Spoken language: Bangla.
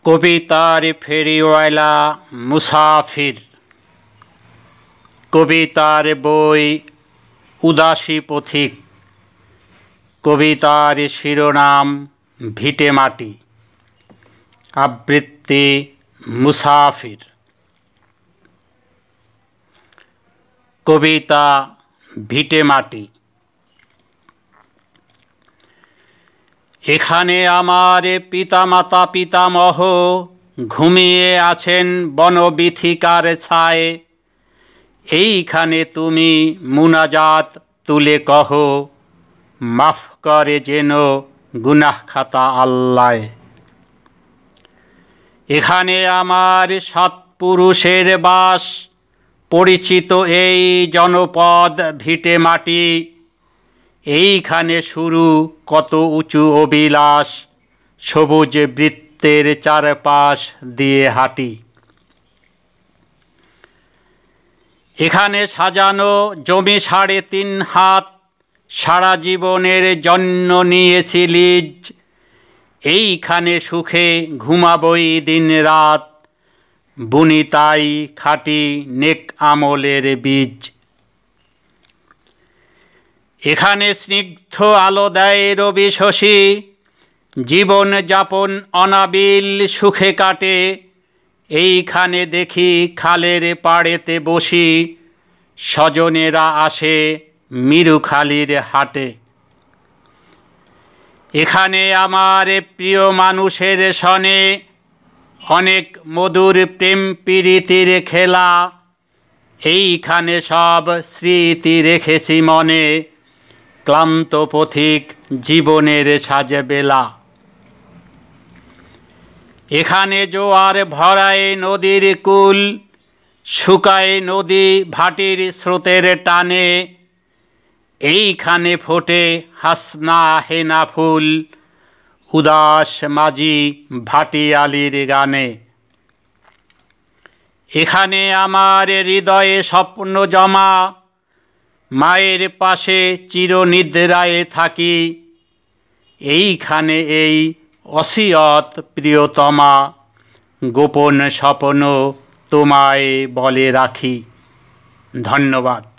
কবিতার ফেরিওয়ালা মুসাফির। কবিতার বই উদাসী পথিক। কবিতার শিরোনাম ভিটেমাটি। আবৃত্তি মুসাফির। কবিতা ভিটেমাটি। এখানে আমার পিতামাতা পিতামহ ঘুমিয়ে আছেন বনবিথিকার ছায়ে। এইখানে তুমি মুনাজাত তুলে কহ, মাফ করে যেন গুনাহ খাতা আল্লাহ। এখানে আমার সৎপুরুষের বাস, পরিচিত এই জনপদ ভিটেমাটি। এইখানে শুরু কত উঁচু অবিলাস, সবুজ বৃত্তের চারপাশ দিয়ে হাঁটি। এখানে সাজানো জমি 3.5 হাত, সারা জীবনের জন্য নিয়েছি লিজ। এইখানে সুখে ঘুমাবই দিন রাত, বুনি তাই খাঁটি নেক আমলের বীজ। এখানে স্নিগ্ধ আলো দেয় রবি শশী, জীবন যাপন অনাবিল সুখে কাটে। এইখানে দেখি খালের পাড়েতে বসি, স্বজনেরা আসে মিরুখালির হাটে। এখানে আমার প্রিয় মানুষের সনে অনেক মধুর প্রেম প্রীতির খেলা। এইখানে সব স্মৃতি রেখেছি মনে, ক্লান্ত পথিক জীবনের সাজে বেলা। এখানে জোয়ার ভরায় নদীর কূল, শুকায় নদী ভাটির স্রোতের টানে। এইখানে ফোটে হাসনা হেনা ফুল, উদাস মাঝি ভাটিয়ালির গানে। এখানে আমার হৃদয়ে স্বপ্ন জমা, মায়ের পাশে চিরনিদ্রায় থাকি। এইখানে এই অসিয়ত প্রিয়তমা, গোপন স্বপ্ন তোমায় বলে রাখি। ধন্যবাদ।